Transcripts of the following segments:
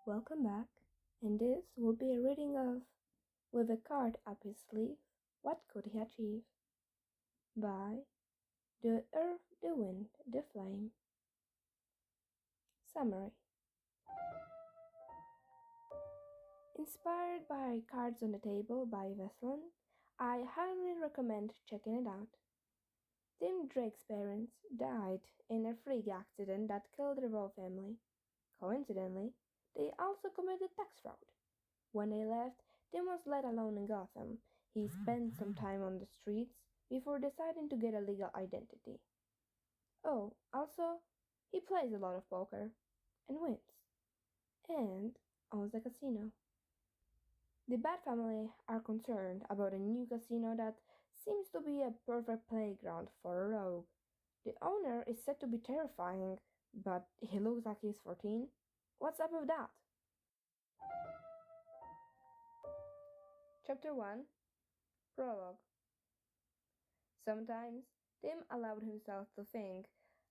Welcome back, and this will be a reading of With a Card Up His Sleeve, What Could He Achieve? By The Earth, the Wind, the Flame. Summary. Inspired by Cards on the Table by Veslan, I highly recommend checking it out. Tim Drake's parents died in a freak accident that killed the royal family. Coincidentally, they also committed tax fraud. When they left, Tim was let alone in Gotham. He spent some time on the streets before deciding to get a legal identity. Oh, also, he plays a lot of poker and wins, and owns a casino. The Bat family are concerned about a new casino that seems to be a perfect playground for a rogue. The owner is said to be terrifying, but he looks like he's 14. What's up with that? Chapter 1 Prologue. Sometimes Tim allowed himself to think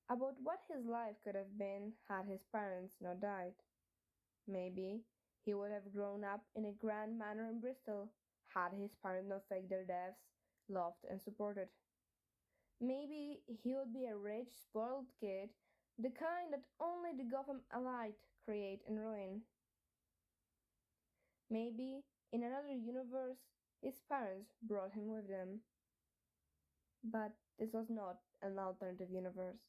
about what his life could have been had his parents not died. Maybe he would have grown up in a grand manor in Bristol, had his parents not faked their deaths, loved and supported. Maybe he would be a rich, spoiled kid, the kind that only the Gotham elite create and ruin. Maybe in another universe his parents brought him with them. But this was not an alternative universe,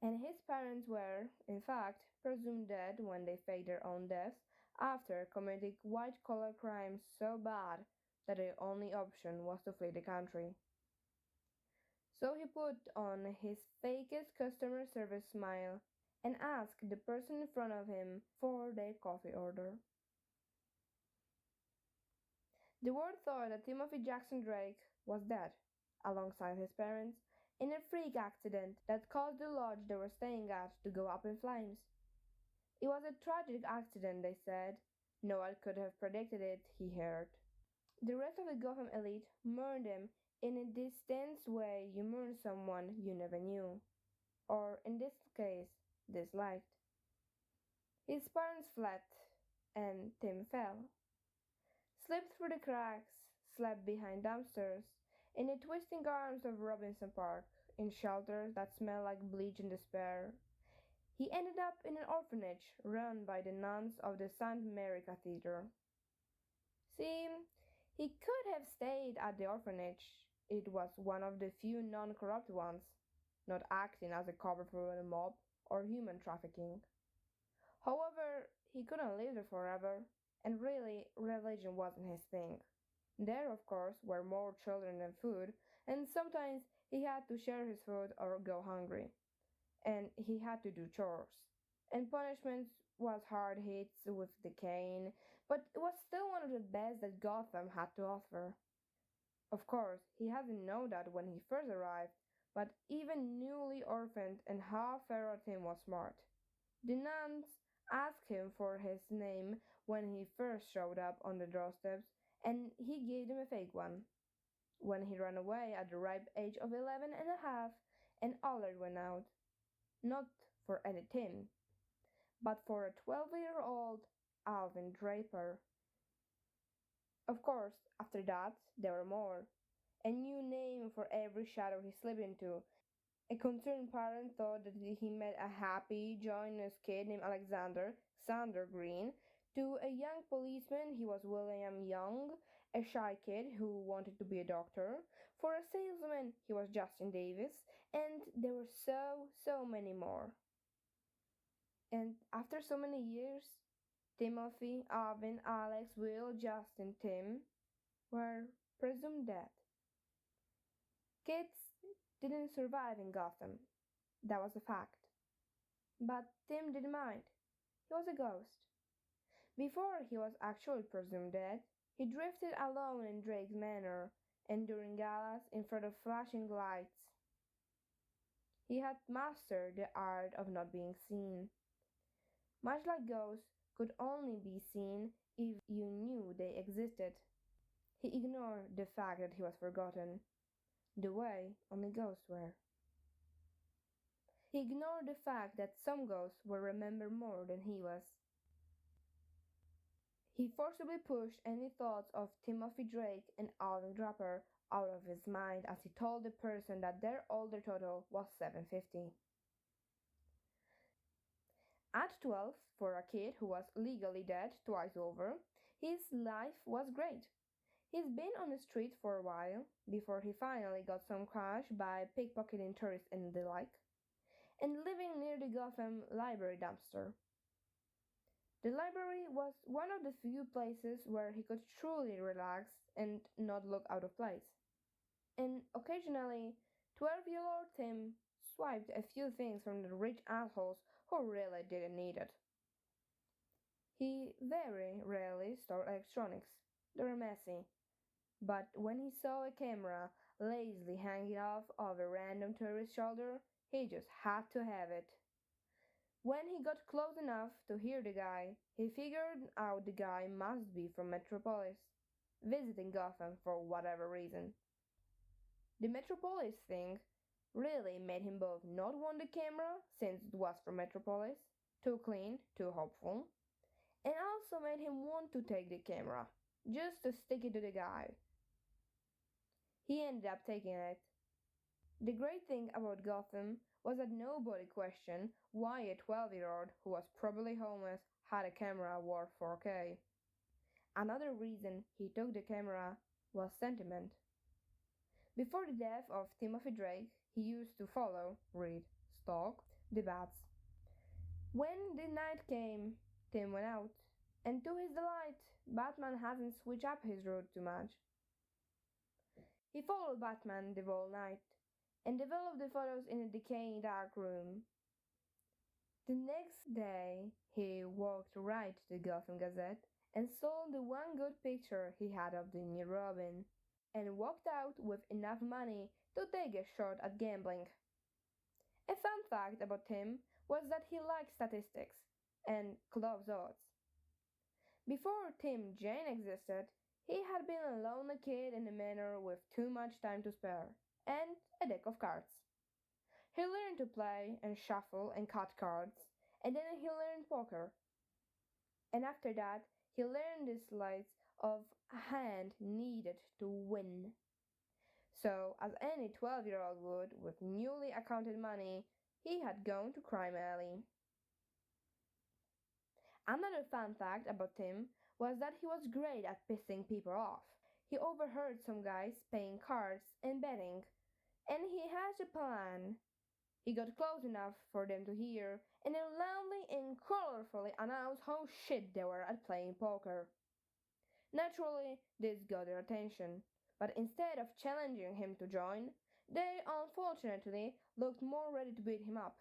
and his parents were, in fact, presumed dead when they faked their own deaths after committing white-collar crimes so bad that their only option was to flee the country. So he put on his fakest customer service smile and asked the person in front of him for their coffee order. The world thought that Timothy Jackson Drake was dead, alongside his parents, in a freak accident that caused the lodge they were staying at to go up in flames. It was a tragic accident, they said. No one could have predicted it, he heard. The rest of the Gotham elite mourned him in a distant way you mourn someone you never knew, or in this case, disliked. His parents fled, and Tim fell. Slipped through the cracks, slept behind dumpsters, in the twisting arms of Robinson Park, in shelters that smelled like bleach and despair. He ended up in an orphanage run by the nuns of the St. Mary Cathedral. See, he could have stayed at the orphanage. It was one of the few non-corrupt ones, not acting as a cover for the mob or human trafficking. However, he couldn't live there forever, and really, religion wasn't his thing. There, of course, were more children than food, and sometimes he had to share his food or go hungry. And he had to do chores. And punishment was hard hits with the cane, but it was still one of the best that Gotham had to offer. Of course, he hadn't known that when he first arrived, but even newly orphaned and half-feral Tim was smart. The nuns asked him for his name when he first showed up on the doorsteps, and he gave them a fake one. When he ran away at the ripe age of 11 and a half, an alert went out. Not for any Tim, but for a 12-year-old Alvin Draper. Of course, after that, there were more. A new name for every shadow he slipped into. A concerned parent thought that he met a happy, joyous kid named Xander Green. To a young policeman, he was William Young, a shy kid who wanted to be a doctor. For a salesman, he was Justin Davis, and there were so many more. And after so many years, Timothy, Alvin, Alex, Will, Justin, Tim were presumed dead. Kids didn't survive in Gotham. That was a fact. But Tim didn't mind. He was a ghost. Before he was actually presumed dead, he drifted alone in Drake's Manor and during galas in front of flashing lights. He had mastered the art of not being seen. Much like ghosts could only be seen if you knew they existed. He ignored the fact that he was forgotten, the way only ghosts were. He ignored the fact that some ghosts were remembered more than he was. He forcibly pushed any thoughts of Timothy Drake and Alvin Draper out of his mind as he told the person that their older total was 750. At 12, for a kid who was legally dead twice over, his life was great. He's been on the street for a while, before he finally got some cash by pickpocketing tourists and the like, and living near the Gotham Library dumpster. The library was one of the few places where he could truly relax and not look out of place. And occasionally, 12-year-old Tim swiped a few things from the rich assholes who really didn't need it. He very rarely stole electronics. They were messy. But when he saw a camera lazily hanging off of a random tourist's shoulder, he just had to have it. When he got close enough to hear the guy, he figured out the guy must be from Metropolis, visiting Gotham for whatever reason. The Metropolis thing really made him both not want the camera, since it was from Metropolis, too clean, too hopeful, and also made him want to take the camera, just to stick it to the guy. He ended up taking it. The great thing about Gotham was that nobody questioned why a 12-year-old who was probably homeless had a camera worth 4K. Another reason he took the camera was sentiment. Before the death of Timothy Drake, he used to follow, read, stalk, the bats. When the night came, Tim went out, and to his delight, Batman hasn't switched up his route too much. He followed Batman the whole night, and developed the photos in a decaying dark room. The next day, he walked right to the Gotham Gazette and sold the one good picture he had of the new Robin, and walked out with enough money to take a shot at gambling. A fun fact about Tim was that he liked statistics and close odds. Before Tim Jane existed, he had been a lonely kid in a manor with too much time to spare, and a deck of cards. He learned to play and shuffle and cut cards, and then he learned poker. And after that, he learned the sleights of a hand needed to win. So, as any 12-year-old would with newly accounted money, he had gone to Crime Alley. Another fun fact about Tim was that he was great at pissing people off. He overheard some guys playing cards and betting, and he hatched a plan. He got close enough for them to hear, and then loudly and colorfully announced how shit they were at playing poker. Naturally, this got their attention, but instead of challenging him to join, they unfortunately looked more ready to beat him up.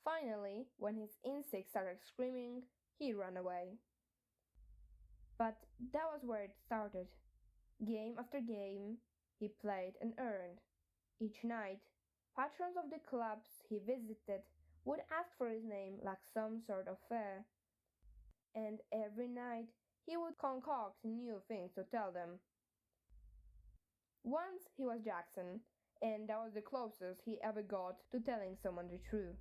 Finally, when his instinct started screaming, he ran away. But that was where it started. Game after game, he played and earned. Each night, patrons of the clubs he visited would ask for his name like some sort of fare, and every night he would concoct new things to tell them. Once he was Jackson, and that was the closest he ever got to telling someone the truth.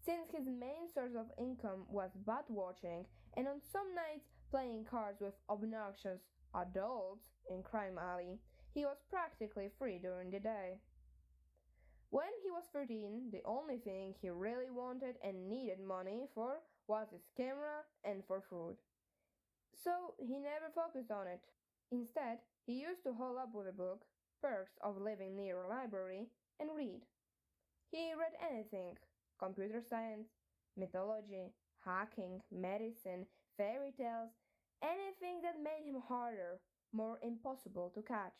Since his main source of income was bat watching, and on some nights playing cards with obnoxious adults in Crime Alley, he was practically free during the day. When he was 13, the only thing he really wanted and needed money for was his camera and for food. So he never focused on it. Instead, he used to hole up with a book, Perks of Living Near a Library, and read. He read anything: computer science, mythology, hacking, medicine, fairy tales, anything that made him harder, more impossible to catch.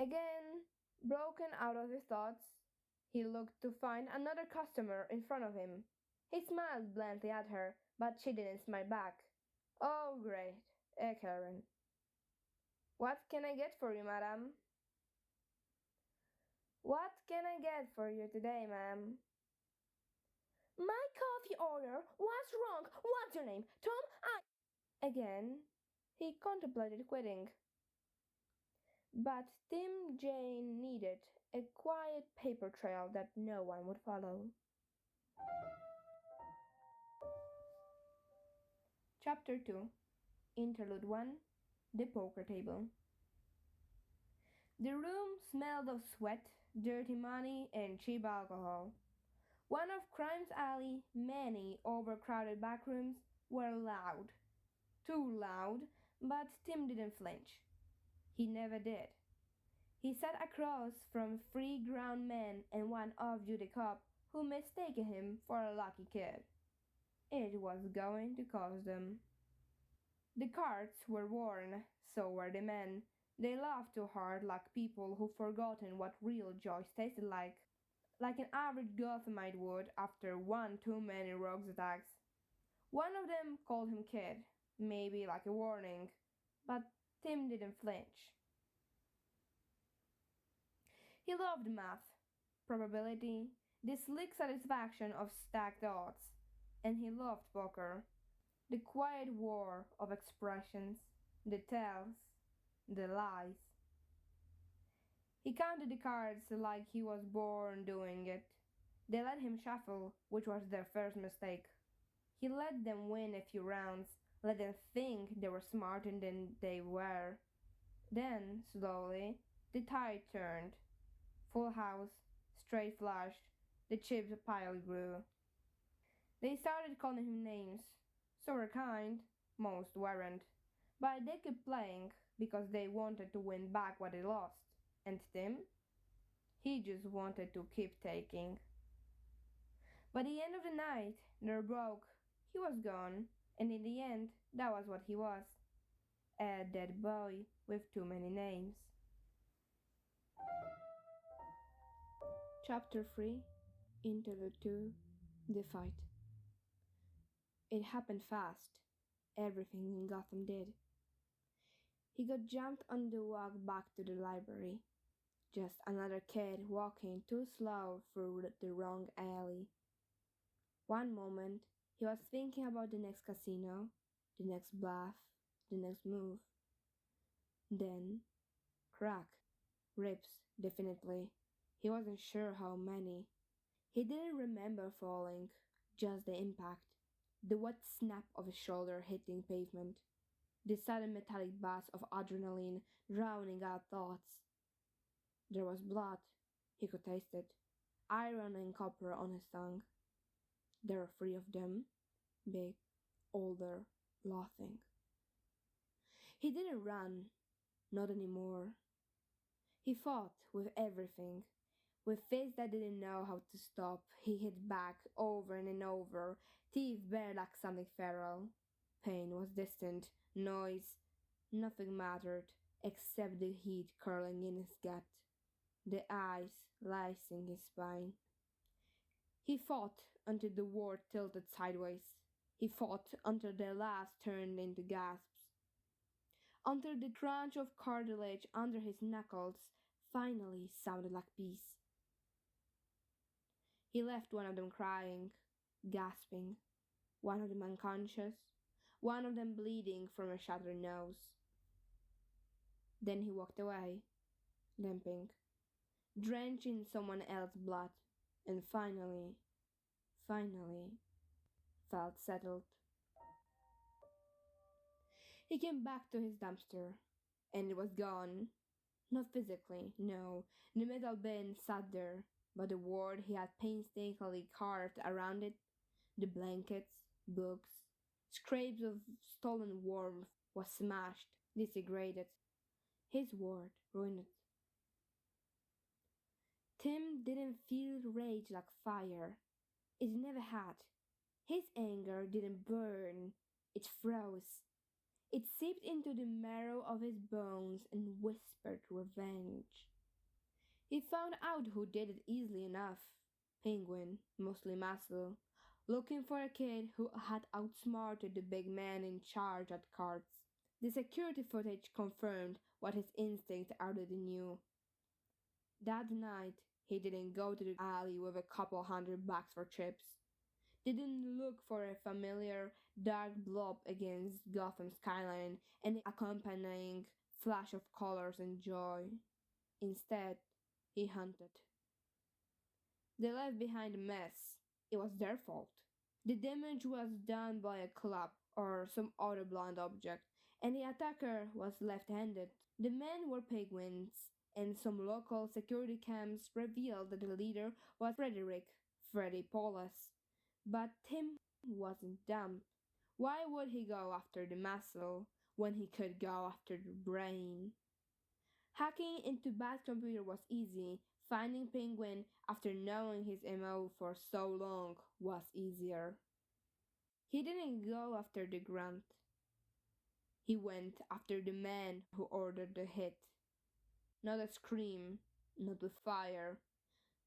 Again, broken out of his thoughts, he looked to find another customer in front of him. He smiled blandly at her, but she didn't smile back. Oh, great, a Karen. What can I get for you, madam? What can I get for you today, ma'am? My coffee order was wrong. What's your name? Tom? Again, he contemplated quitting. But Tim Jane needed a quiet paper trail that no one would follow. Chapter 2 Interlude 1 The Poker Table. The room smelled of sweat, dirty money, and cheap alcohol. One of Crime's Alley's many overcrowded backrooms were loud. Too loud, but Tim didn't flinch. He never did. He sat across from three grown men and one off-duty cop who mistaken him for a lucky kid. It was going to cost them. The cards were worn, so were the men. They laughed too hard like people who've forgotten what real joy tasted like an average Gothamite would after one too many rogues attacks. One of them called him kid, maybe like a warning, but Tim didn't flinch. He loved math, probability, the slick satisfaction of stacked odds, and he loved poker, the quiet war of expressions, the tells, the lies. He counted the cards like he was born doing it. They let him shuffle, which was their first mistake. He let them win a few rounds, let them think they were smarter than they were. Then, slowly, the tide turned. Full house, straight flush, the chips pile grew. They started calling him names. Some were kind, most weren't. But they kept playing because they wanted to win back what they lost. And Tim? He just wanted to keep taking. By the end of the night, they were broke. He was gone, and in the end, that was what he was. A dead boy with too many names. Chapter 3 Interlude 2 The Fight. It happened fast. Everything in Gotham did. He got jumped on the walk back to the library. Just another kid walking too slow through the wrong alley. One moment, he was thinking about the next casino, the next bluff, the next move. Then, crack. Ribs, definitely. He wasn't sure how many. He didn't remember falling, just the impact. The wet snap of his shoulder hitting pavement. The sudden metallic buzz of adrenaline drowning out thoughts. There was blood. He could taste it. Iron and copper on his tongue. There were three of them. Big, older, laughing. He didn't run. Not anymore. He fought with everything. With fists that didn't know how to stop, he hit back over and over, teeth bared like something feral. Pain was distant. Noise. Nothing mattered except the heat curling in his gut. The ice lacing his spine. He fought until the ward tilted sideways. He fought until their laughs turned into gasps. Until the crunch of cartilage under his knuckles finally sounded like peace. He left one of them crying, gasping, one of them unconscious, one of them bleeding from a shattered nose. Then he walked away, limping, drenched in someone else's blood, and finally, felt settled. He came back to his dumpster, and it was gone. Not physically, no. The metal bin sat there, but the word he had painstakingly carved around it, the blankets, books, scraps of stolen warmth, was smashed, disintegrated. His word ruined. Tim didn't feel rage like fire. It never had. His anger didn't burn. It froze. It seeped into the marrow of his bones and whispered revenge. He found out who did it easily enough. Penguin, mostly muscle, looking for a kid who had outsmarted the big man in charge at cards. The security footage confirmed what his instinct already knew. That night, he didn't go to the alley with a couple $100 for chips. Didn't look for a familiar dark blob against Gotham skyline and the accompanying flash of colors and joy. Instead, he hunted. They left behind a mess. It was their fault. The damage was done by a club, or some other blunt object, and the attacker was left handed. The men were penguins, and some local security cams revealed that the leader was Freddy Paulus. But Tim wasn't dumb. Why would he go after the muscle when he could go after the brain? Hacking into Bat's computer was easy. Finding Penguin after knowing his MO for so long was easier. He didn't go after the grunt. He went after the man who ordered the hit. Not a scream, not with fire,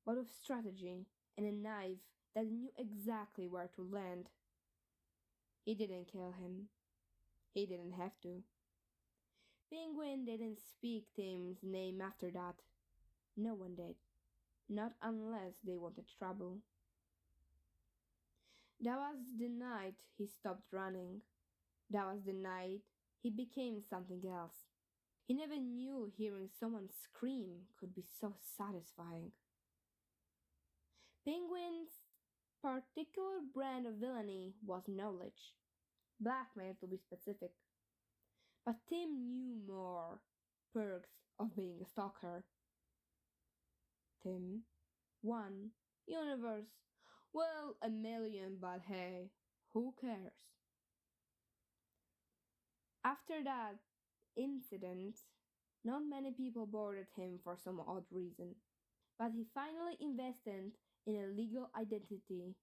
but with strategy and a knife that knew exactly where to land. He didn't kill him. He didn't have to. Penguin didn't speak Tim's name after that. No one did. Not unless they wanted trouble. That was the night he stopped running. That was the night he became something else. He never knew hearing someone scream could be so satisfying. Penguin's particular brand of villainy was knowledge. Blackmail to be specific. But Tim knew more perks of being a stalker. Tim, one universe. Well, a million, but hey, who cares? After that incident, not many people boarded him for some odd reason, but he finally invested in a legal identity,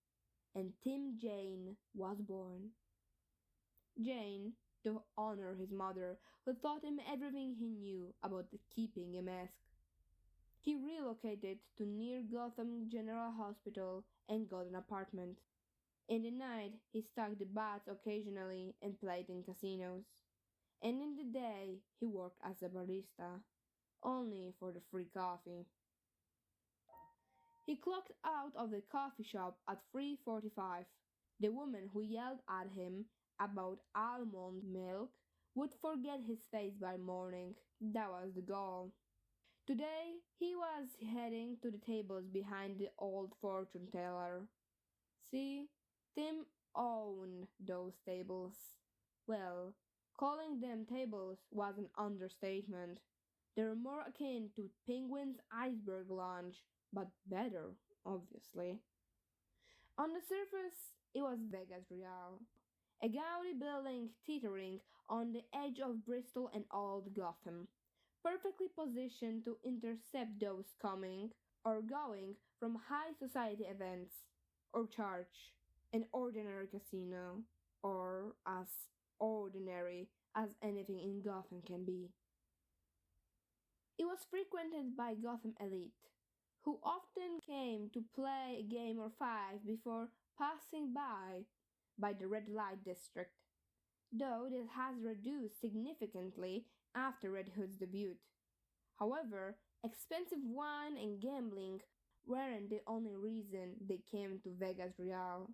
and Tim Jane was born. Jane, to honor his mother, who taught him everything he knew about keeping a mask. He relocated to near Gotham General Hospital and got an apartment. In the night, he stalked the bats occasionally and played in casinos. And in the day, he worked as a barista, only for the free coffee. He clocked out of the coffee shop at 3:45. The woman who yelled at him about almond milk would forget his face by morning. That was the goal. Today, he was heading to the tables behind the old fortune teller. See, Tim owned those tables. Well, calling them tables was an understatement. They were more akin to Penguin's iceberg lounge, but better, obviously. On the surface, it was Vegas Real, a gaudy building teetering on the edge of Bristol and Old Gotham, perfectly positioned to intercept those coming or going from high society events or church, an ordinary casino, or as ordinary as anything in Gotham can be. It was frequented by Gotham elite, who often came to play a game or five before passing by the red light district, though this has reduced significantly after Red Hood's debut. However, expensive wine and gambling weren't the only reason they came to Vegas Real.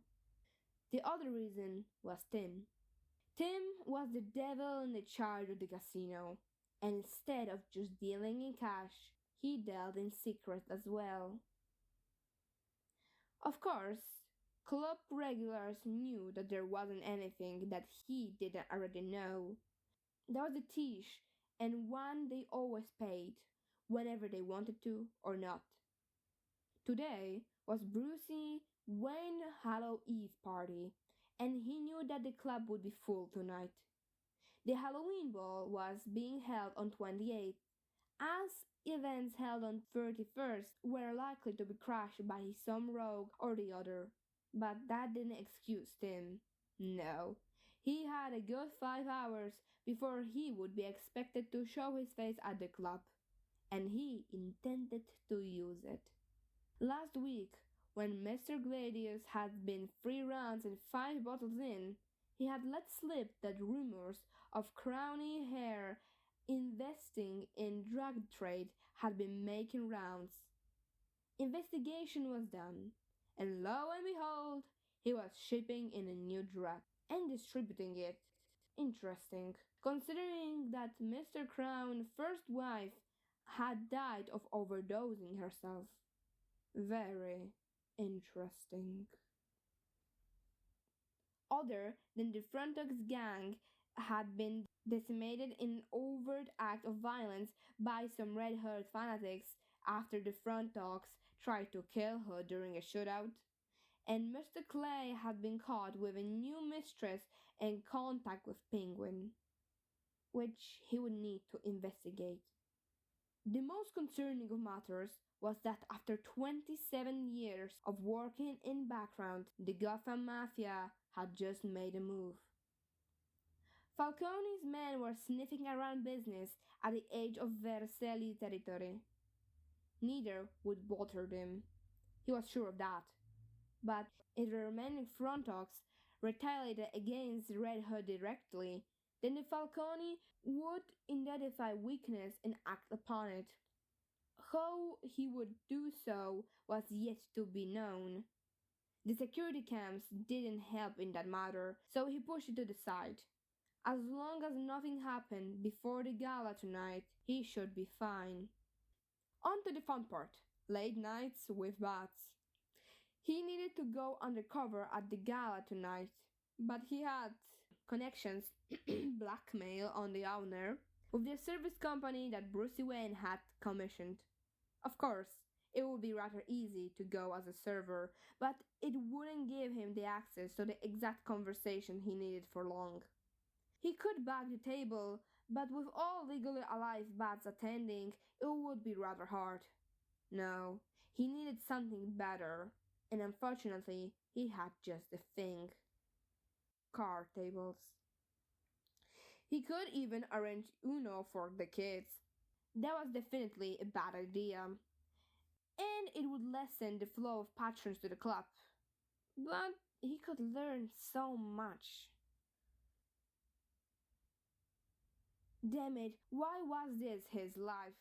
The other reason was Tim. Tim was the devil in the charge of the casino, and instead of just dealing in cash, he dealt in secret as well. Of course, club regulars knew that there wasn't anything that he didn't already know. There was a tish, and one they always paid, whenever they wanted to or not. Today was Brucey Wayne Hallow Eve party, and he knew that the club would be full tonight. The Halloween ball was being held on 28th, as events held on 31st were likely to be crashed by some rogue or the other. But that didn't excuse Tim. No. He had a good 5 hours before he would be expected to show his face at the club, and he intended to use it. Last week, when Mr. Gladius had been 3 rounds and 5 bottles in, he had let slip that rumors of Crowny Hare investing in drug trade had been making rounds. Investigation was done, and lo and behold, he was shipping in a new drug and distributing it. Interesting, considering that Mr. Crown's first wife had died of overdosing herself. Very interesting. other than the Frontex gang had been decimated in an overt act of violence by some red-haired fanatics after the Frontox tried to kill her during a shootout. And Mr. Clay had been caught with a new mistress in contact with Penguin, which he would need to investigate. The most concerning of matters was that after 27 years of working in background, the Gotham Mafia had just made a move. Falcone's men were sniffing around business at the edge of Vercelli territory. Neither would bother them. He was sure of that. But if the remaining Frontox retaliated against Red Hood directly, then the Falcone would identify weakness and act upon it. How he would do so was yet to be known. The security cams didn't help in that matter, so he pushed it to the side. As long as nothing happened before the gala tonight, he should be fine. On to the fun part, late nights with bats. He needed to go undercover at the gala tonight, but he had connections, blackmail on the owner, with the service company that Brucey Wayne had commissioned. Of course, it would be rather easy to go as a server, but it wouldn't give him the access to the exact conversation he needed for long. He could bag the table, but with all legally alive bats attending, it would be rather hard. No, he needed something better, and unfortunately, he had just the thing. Card tables. He could even arrange Uno for the kids. That was definitely a bad idea, and it would lessen the flow of patrons to the club. But he could learn so much. Damn it, why was this his life?